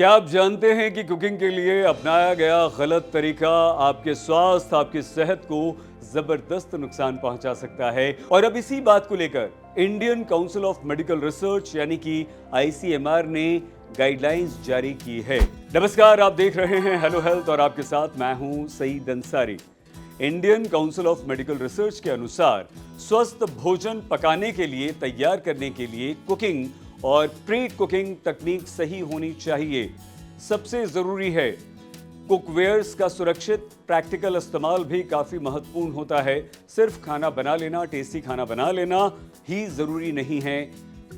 क्या आप जानते हैं कि कुकिंग के लिए अपनाया गया गलत तरीका आपके स्वास्थ्य, आपकी सेहत को जबरदस्त नुकसान पहुंचा सकता है। और अब इसी बात को लेकर Indian council of medical research यानी कि आईसीएमआर ने गाइडलाइंस जारी की है। नमस्कार, आप देख रहे हैं हेलो हेल्थ और आपके साथ मैं हूं Saeed Ansari. Indian council of medical research के अनुसार स्वस्थ भोजन पकाने के लिए, तैयार करने के लिए कुकिंग और प्री कुकिंग तकनीक सही होनी चाहिए। सबसे जरूरी है कुकवेयर्स का सुरक्षित प्रैक्टिकल इस्तेमाल भी काफी महत्वपूर्ण होता है। सिर्फ खाना बना लेना, टेस्टी खाना बना लेना ही जरूरी नहीं है।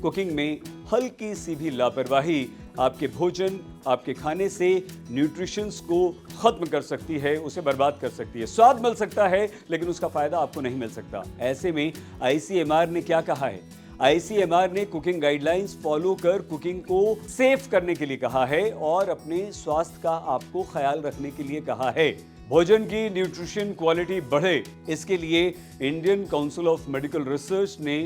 कुकिंग में हल्की सी भी लापरवाही आपके भोजन, आपके खाने से न्यूट्रिशंस को खत्म कर सकती है, उसे बर्बाद कर सकती है। स्वाद मिल सकता है लेकिन उसका फायदा आपको नहीं मिल सकता। ऐसे में आईसीएमआर ने क्या कहा है? आईसीएमआर ने कुकिंग गाइडलाइंस फॉलो कर कुकिंग को सेफ करने के लिए कहा है और अपने स्वास्थ्य का आपको ख्याल रखने के लिए कहा है। भोजन की न्यूट्रिशन क्वालिटी बढ़े, इसके लिए Indian council of medical research ने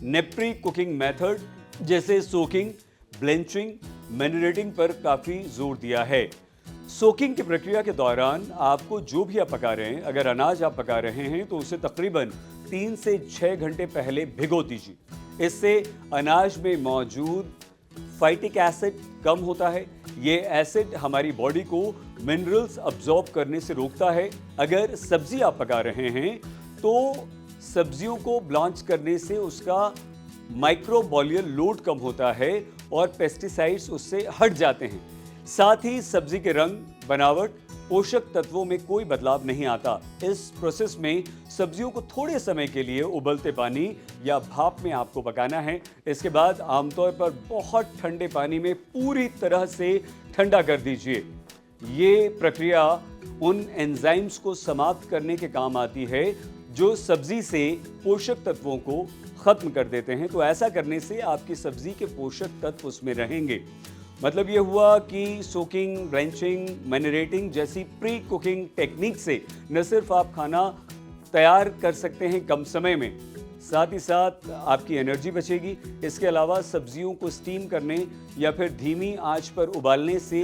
नेप्री कुकिंग मेथड जैसे सोकिंग, ब्लेंचिंग, मैरिनेटिंग पर काफी जोर दिया है। सोकिंग की प्रक्रिया के दौरान आपको जो भी आप पका रहे हैं, अगर अनाज आप पका रहे हैं तो उसे तकरीबन 3 से 6 घंटे पहले भिगो दीजिए। इससे अनाज में मौजूद फाइटिक एसिड कम होता है। ये एसिड हमारी बॉडी को मिनरल्स अब्सॉर्ब करने से रोकता है। अगर सब्जी आप पका रहे हैं तो सब्जियों को ब्लांच करने से उसका माइक्रोबायलल लोड कम होता है और पेस्टिसाइड्स उससे हट जाते हैं। साथ ही सब्जी के रंग, बनावट, पोषक तत्वों में कोई बदलाव नहीं आता। इस प्रोसेस में सब्जियों को थोड़े समय के लिए उबलते पानी या भाप में आपको पकाना है। इसके बाद आमतौर पर बहुत ठंडे पानी में पूरी तरह से ठंडा कर दीजिए। ये प्रक्रिया उन एंजाइम्स को समाप्त करने के काम आती है जो सब्जी से पोषक तत्वों को खत्म कर देते हैं। तो ऐसा करने से आपकी सब्जी के पोषक तत्व उसमें रहेंगे। मतलब ये हुआ कि सोकिंग, ब्लेंचिंग, मैरिनेटिंग जैसी प्री कुकिंग टेक्निक से न सिर्फ आप खाना तैयार कर सकते हैं कम समय में, साथ ही साथ आपकी एनर्जी बचेगी। इसके अलावा सब्जियों को स्टीम करने या फिर धीमी आंच पर उबालने से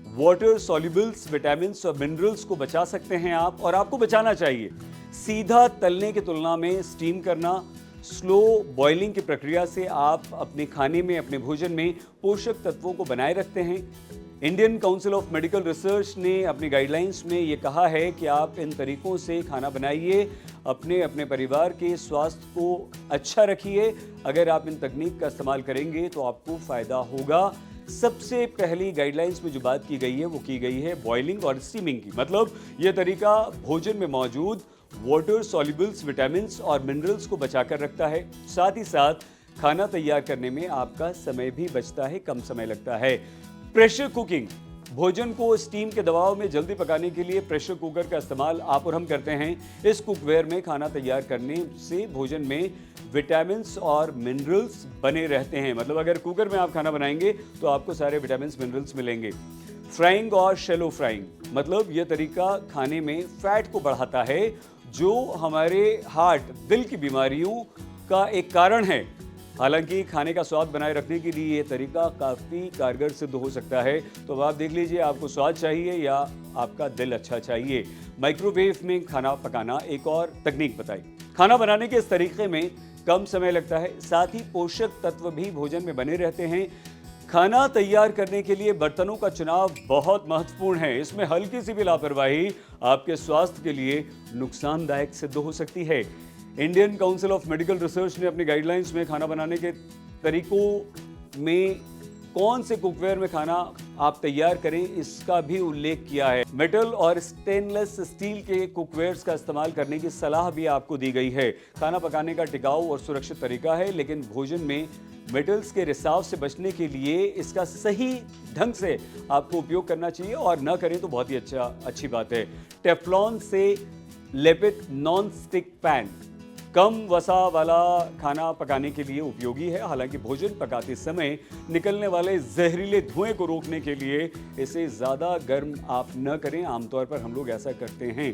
वाटर सॉल्युबल्स, विटामिन्स और मिनरल्स को बचा सकते हैं आप, और आपको बचाना चाहिए। सीधा तलने की तुलना में स्टीम करना, स्लो बॉइलिंग की प्रक्रिया से आप अपने खाने में, अपने भोजन में पोषक तत्वों को बनाए रखते हैं। Indian council of medical research ने अपनी गाइडलाइंस में ये कहा है कि आप इन तरीकों से खाना बनाइए, अपने परिवार के स्वास्थ्य को अच्छा रखिए। अगर आप इन तकनीक का इस्तेमाल करेंगे तो आपको फायदा होगा। सबसे पहली गाइडलाइंस में जो बात की गई है वो की गई है बॉइलिंग और स्टीमिंग की। मतलब ये तरीका भोजन में मौजूद वाटर सॉल्युबल्स, विटामिन्स और मिनरल्स को बचाकर रखता है। साथ ही साथ खाना तैयार करने में आपका समय भी बचता है, कम समय लगता है। प्रेशर कुकिंग, भोजन को स्टीम के दबाव में जल्दी पकाने के लिए प्रेशर कुकर का इस्तेमाल आप और हम करते हैं। इस कुकवेयर में खाना तैयार करने से भोजन में विटामिन्स और मिनरल्स बने रहते हैं। मतलब अगर कुकर में आप खाना बनाएंगे तो आपको सारे विटामिन्स, मिनरल्स मिलेंगे। फ्राइंग और शैलो फ्राइंग, मतलब यह तरीका खाने में फैट को बढ़ाता है जो हमारे हार्ट, दिल की बीमारियों का एक कारण है। हालांकि खाने का स्वाद बनाए रखने के लिए यह तरीका काफ़ी कारगर सिद्ध हो सकता है। तो आप देख लीजिए, आपको स्वाद चाहिए या आपका दिल अच्छा चाहिए। माइक्रोवेव में खाना पकाना एक और तकनीक बताई। खाना बनाने के इस तरीके में कम समय लगता है, साथ ही पोषक तत्व भी भोजन में बने रहते हैं। खाना तैयार करने के लिए बर्तनों का चुनाव बहुत महत्वपूर्ण है। इसमें हल्की सी भी लापरवाही आपके स्वास्थ्य के लिए नुकसानदायक सिद्ध हो सकती है। Indian council of medical research ने अपनी गाइडलाइंस में खाना बनाने के तरीकों में कौन से कुकवेयर में खाना आप तैयार करें इसका भी उल्लेख किया है। मेटल और स्टेनलेस स्टील के कुकवेयर्स का इस्तेमाल करने की सलाह भी आपको दी गई है। खाना पकाने का टिकाऊ और सुरक्षित तरीका है, लेकिन भोजन में मेटल्स के रिसाव से बचने के लिए इसका सही ढंग से आपको उपयोग करना चाहिए, और न करें तो बहुत ही अच्छी बात है। टेफ्लॉन से लेपित नॉन स्टिक पैन, कम वसा वाला खाना पकाने के लिए उपयोगी है। हालांकि भोजन पकाते समय निकलने वाले जहरीले धुएं को रोकने के लिए इसे ज़्यादा गर्म आप न करें। आमतौर पर हम लोग ऐसा करते हैं।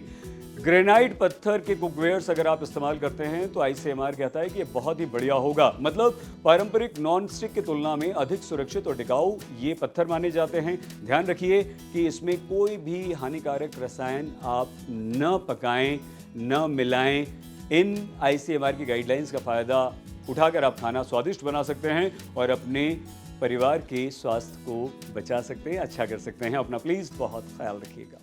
ग्रेनाइट पत्थर के कुकवेयर्स अगर आप इस्तेमाल करते हैं तो आईसीएमआर कहता है कि ये बहुत ही बढ़िया होगा। मतलब पारंपरिक नॉन स्टिक की तुलना में अधिक सुरक्षित और टिकाऊ ये पत्थर माने जाते हैं। ध्यान रखिए कि इसमें कोई भी हानिकारक रसायन आप न पकाएं, न मिलाएं। इन आईसीएमआर की गाइडलाइंस का फ़ायदा उठाकर आप खाना स्वादिष्ट बना सकते हैं और अपने परिवार के स्वास्थ्य को बचा सकते हैं, अच्छा कर सकते हैं। अपना प्लीज़ बहुत ख्याल रखिएगा।